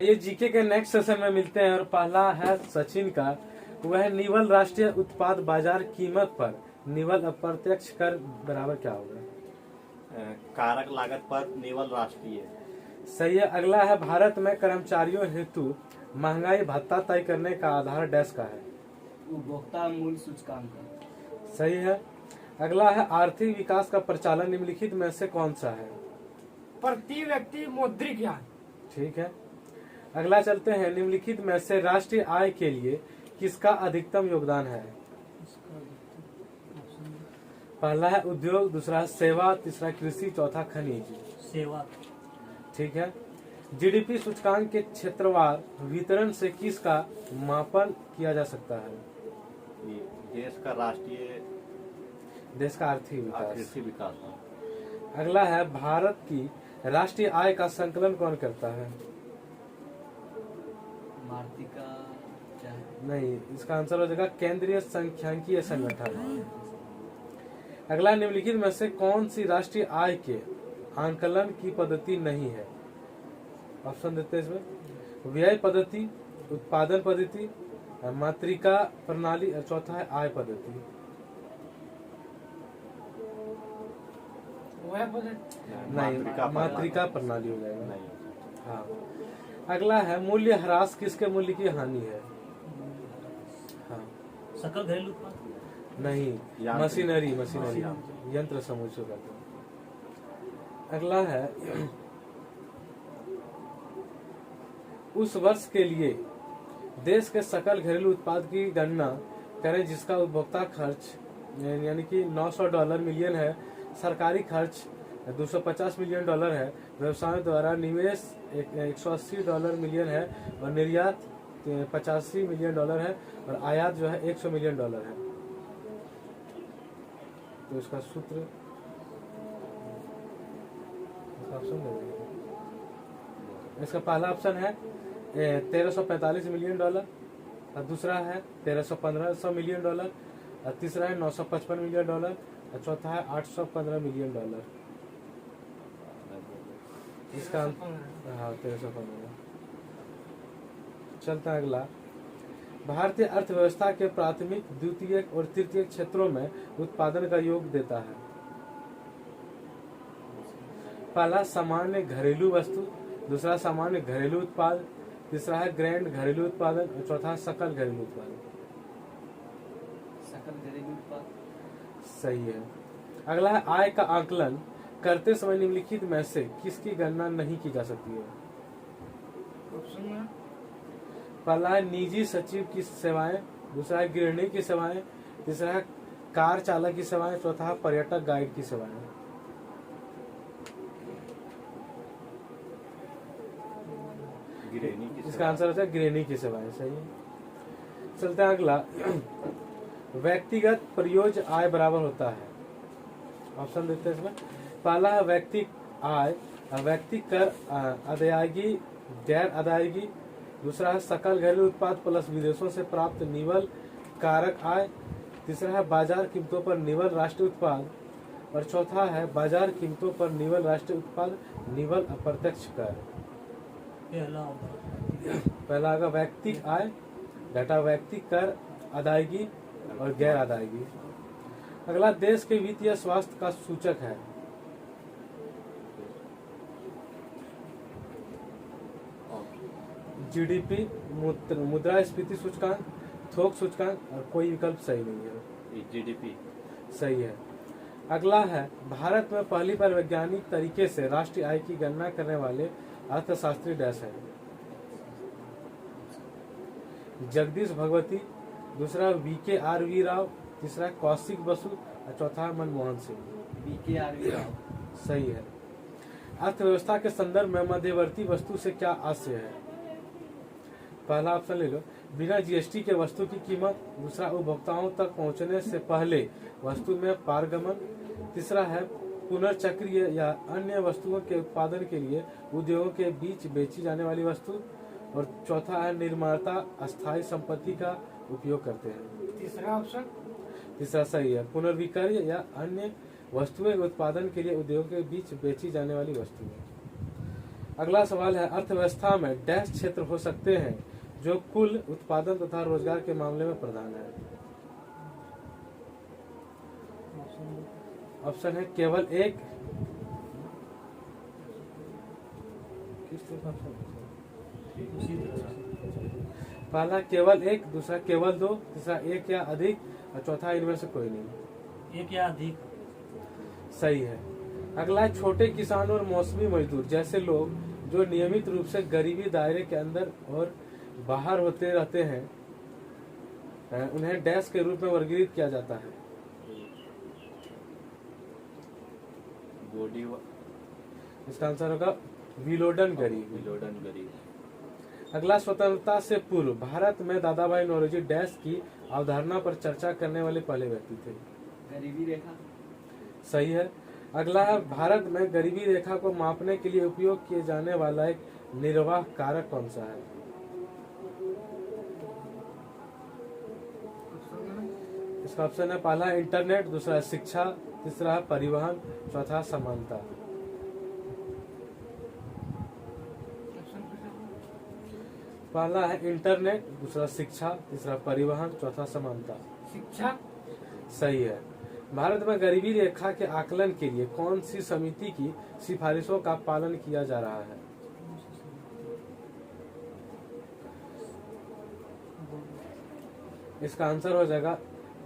ये जीके के next session में मिलते हैं और पहला है सचिन का। वह निवल राष्ट्रीय उत्पाद बाजार कीमत पर निवल अप्रत्यक्ष कर बराबर क्या होगा? कारक लागत पर निवल राष्ट्रीय। सही है। अगला है भारत में कर्मचारियों हेतु महंगाई भत्ता तय करने का आधार डैश का है? उपभोक्ता मूल्य सूचकांक। सही है। अगला है आर्थिक विकास का प्रचालन निम्नलिखित में से कौन सा है? प्रति व्यक्ति मौद्रिक ज्ञान। ठीक है। अगला चलते हैं, निम्नलिखित में से राष्ट्रीय आय के लिए किसका अधिकतम योगदान है? पहला है उद्योग, दूसरा है सेवा, तीसरा कृषि, चौथा खनिज। सेवा। ठीक है। जीडीपी सूचकांक के क्षेत्रवार वितरण से किसका मापन किया जा सकता है? देश का राष्ट्रीय, देश का आर्थिक विकास। अगला है भारत की राष्ट्रीय आय का संकलन कौन करता है? मार्तिका क्या है? नहीं, इसका आंसर हो जाएगा केंद्रीय सांख्यिकीय संगठन। अगला, निम्नलिखित में से कौन सी राष्ट्रीय आय के आंकलन की पद्धति नहीं है? ऑप्शन देते हैं इसमें, व्यय पद्धति, उत्पादन पद्धति, मात्रिका प्रणाली और चौथा है आय पद्धति। नहीं, मात्रिका प्रणाली हो जाएगा। नहीं। हाँ। अगला है मूल्य ह्रास किसके मूल्य की हानि है? हाँ। सकल घरेलू उत्पाद। नहीं, मशीनरी यंत्र समुच्चय का। अगला है उस वर्ष के लिए देश के सकल घरेलू उत्पाद की गणना करें जिसका उपभोक्ता खर्च यानी कि $900 मिलियन है, सरकारी खर्च $250 मिलियन है, व्यवसायों द्वारा निवेश $180 मिलियन है और निर्यात $85 मिलियन है और आयात जो है $100 मिलियन है। तो इसका सूत्र इसका पहला ऑप्शन है $1345 मिलियन और दूसरा है $1315 मिलियन और तीसरा है $955 मिलियन और चौथा है $815 मिलियन। इसका हाँ 1315। चलता है अगला, भारतीय अर्थव्यवस्था के प्राथमिक, द्वितीयक और तृतीयक क्षेत्रों में उत्पादन का योग देता है। पहला सामान्य घरेलू वस्तु, दूसरा सामान्य घरेलू उत्पाद, तीसरा है ग्रैंड घरेलू उत्पादन और चौथा है सकल घरेलू उत्पादन। सकल घरेलू उत्पाद सही है। अगला है आय का आकलन करते समय निम्नलिखित में से किसकी गणना नहीं की जा सकती है? पहला है निजी सचिव की सेवाएं, दूसरा है गृहिणी की सेवाएं, तीसरा है कार चालक की सेवाएं, चौथा है पर्यटक गाइड की सेवाएं। इसका आंसर होता है गृहिणी की सेवाएं। सही है। चलते हैं अगला, व्यक्तिगत प्रयोज्य आय बराबर होता है। ऑप्शन देते हैं इसमें, पहला है व्यक्ति आय, व्यक्ति कर अदायगी, गैर अदायगी, दूसरा है सकल घरेलू उत्पाद प्लस विदेशों से प्राप्त निवल कारक आय, तीसरा है बाजार कीमतों पर निवल राष्ट्रीय उत्पाद और चौथा है बाजार कीमतों पर निवल राष्ट्रीय उत्पाद निवल अप्रत्यक्ष कर। पहला होगा व्यक्ति आय, घटा व्यक्ति कर अदायगी और गैर अदायगी। अगला, देश के वित्तीय स्वास्थ्य का सूचक है। जीडीपी, मुद्रास्फीति सूचकांक, थोक सूचकांक और कोई विकल्प सही नहीं है। जीडीपी सही है। अगला है भारत में पहली बार वैज्ञानिक तरीके से राष्ट्रीय आय की गणना करने वाले अर्थशास्त्री डैश है? जगदीश भगवती, दूसरा VKRV राव, तीसरा कौशिक बसु और चौथा मनमोहन सिंह। VKRV राव सही है। अर्थव्यवस्था के संदर्भ में मध्यवर्ती वस्तु से क्या आशय है? पहला ऑप्शन ले लो, बिना जीएसटी के वस्तु की कीमत, दूसरा उपभोक्ताओं तक पहुंचने से पहले वस्तु में पारगमन, तीसरा है पुनर्चक्रीय या अन्य वस्तुओं के उत्पादन के लिए उद्योगों के बीच बेची जाने वाली वस्तु और चौथा है निर्माता अस्थायी संपत्ति का उपयोग करते हैं। तीसरा ऑप्शन तीसरा सही है, पुनर्विक्रय या अन्य वस्तुएं उत्पादन के लिए उद्योगों के बीच बेची जाने वाली वस्तुएं। अगला सवाल है, अर्थव्यवस्था में डैश क्षेत्र हो सकते हैं जो कुल उत्पादन तथा रोजगार के मामले में प्रधान है। ऑप्शन है केवल एक, पहला केवल एक, दूसरा केवल दो, तीसरा एक या अधिक और चौथा इनमें से कोई नहीं। एक या अधिक। सही है। अगला है, छोटे किसान और मौसमी मजदूर जैसे लोग जो नियमित रूप से गरीबी दायरे के अंदर और बाहर होते रहते हैं, उन्हें डैश के रूप में वर्गीकृत किया जाता है। इसका आंसर होगा विलोडन गरीब। विलोडन गरीब। अगला, स्वतंत्रता से पूर्व भारत में दादा भाई नौरोजी डैश की अवधारणा पर चर्चा करने वाले पहले व्यक्ति थे। गरीबी रेखा। सही है। अगला है, भारत में गरीबी रेखा को मापने के लिए उपयोग किए जाने वाला एक निर्वाह कारक कौन सा है? इसका ऑप्शन है, पहला इंटरनेट, दूसरा शिक्षा, तीसरा है परिवहन, चौथा समानता। पहला है इंटरनेट, दूसरा शिक्षा, तीसरा परिवहन, चौथा समानता। शिक्षा। सही है। भारत में गरीबी रेखा के आकलन के लिए कौन सी समिति की सिफारिशों का पालन किया जा रहा है? इसका आंसर हो जाएगा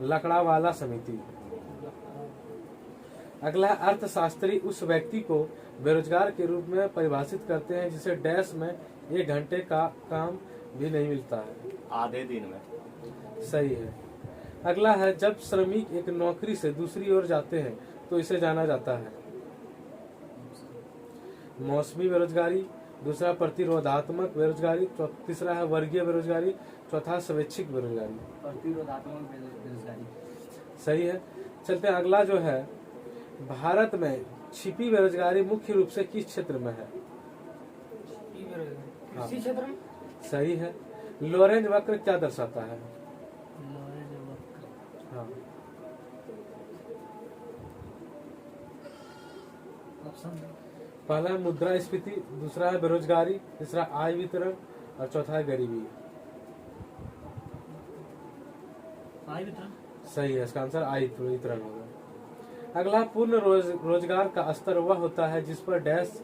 लकड़ावाला समिति। अगला, अर्थशास्त्री उस व्यक्ति को बेरोजगार के रूप में परिभाषित करते हैं जिसे डैश में 1 घंटे का काम भी नहीं मिलता है। आधे दिन में। सही है। अगला है, जब श्रमिक एक नौकरी से दूसरी ओर जाते हैं तो इसे जाना जाता है। मौसमी बेरोजगारी, दूसरा प्रतिरोधात्मक बेरोजगारी, तीसरा है वर्गीय बेरोजगारी, चौथा स्वैच्छिक बेरोजगारी। प्रतिरोधात्मक बेरोजगारी। सही है। चलते हैं, अगला जो है, भारत में छिपी बेरोजगारी मुख्य रूप से किस क्षेत्र में है? कृषि क्षेत्र में। सही है। लोरेंज वक्र क्या दर्शाता है? हाँ। पहला है मुद्रास्फीति, दूसरा है बेरोजगारी, तीसरा आय वितरण और चौथा है गरीबी। आय वितरण। सही है। इसका आंसर आय वितरण होगा। अगला, पूर्ण रोजगार का स्तर वह होता है जिस पर डैश।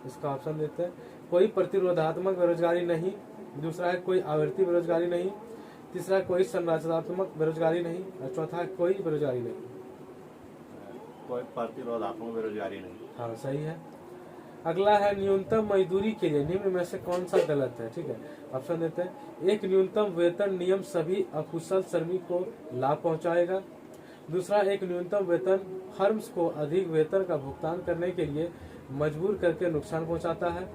इसका ऑप्शन देते हैं, कोई प्रतिरोधात्मक बेरोजगारी नहीं, दूसरा है कोई आवृत्ति बेरोजगारी नहीं, तीसरा कोई संरचनात्मक बेरोजगारी नहीं और चौथा कोई बेरोजगारी नहीं। कोई प्रतिरोधात्मक बेरोजगारी नहीं। हाँ, सही है। अगला है, न्यूनतम मजदूरी के लिए निम्न में से कौन सा गलत है? ठीक है, ऑप्शन देते हैं, एक न्यूनतम वेतन नियम सभी अकुशल श्रमिक को लाभ पहुंचाएगा, दूसरा एक न्यूनतम वेतन फर्म्स को अधिक वेतन का भुगतान करने के लिए मजबूर करके नुकसान पहुंचाता है,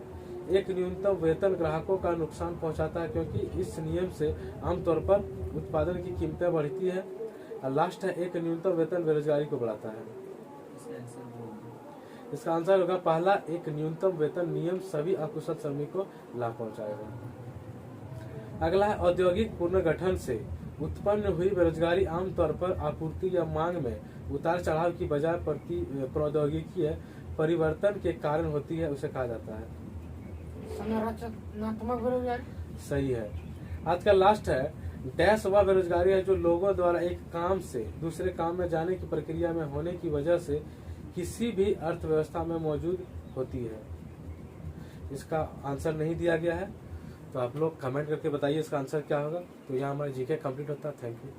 एक न्यूनतम वेतन ग्राहकों का नुकसान पहुंचाता है क्योंकि इस नियम से आमतौर पर उत्पादन की कीमतें बढ़ती है, और लास्ट है, एक न्यूनतम वेतन बेरोजगारी को बढ़ाता है। इसका आंसर होगा पहला, एक न्यूनतम वेतन नियम सभी अकुशल श्रमिक को लाभ पहुंचाएगा। अगला है, औद्योगिक पुनर्गठन से उत्पन्न हुई बेरोजगारी आमतौर पर आपूर्ति या मांग में उतार चढ़ाव की बजाय प्रौद्योगिकीय परिवर्तन के कारण होती है, उसे कहा जाता है संरचनात्मक बेरोजगारी। सही है। आज का लास्ट है, डैश वह बेरोजगारी है जो लोगों द्वारा एक काम से दूसरे काम में जाने की प्रक्रिया में होने की वजह से किसी भी अर्थव्यवस्था में मौजूद होती है। इसका आंसर नहीं दिया गया है, तो आप लोग कमेंट करके बताइए इसका आंसर क्या होगा। तो यहाँ हमारा जीके कंप्लीट होता है। Thank you.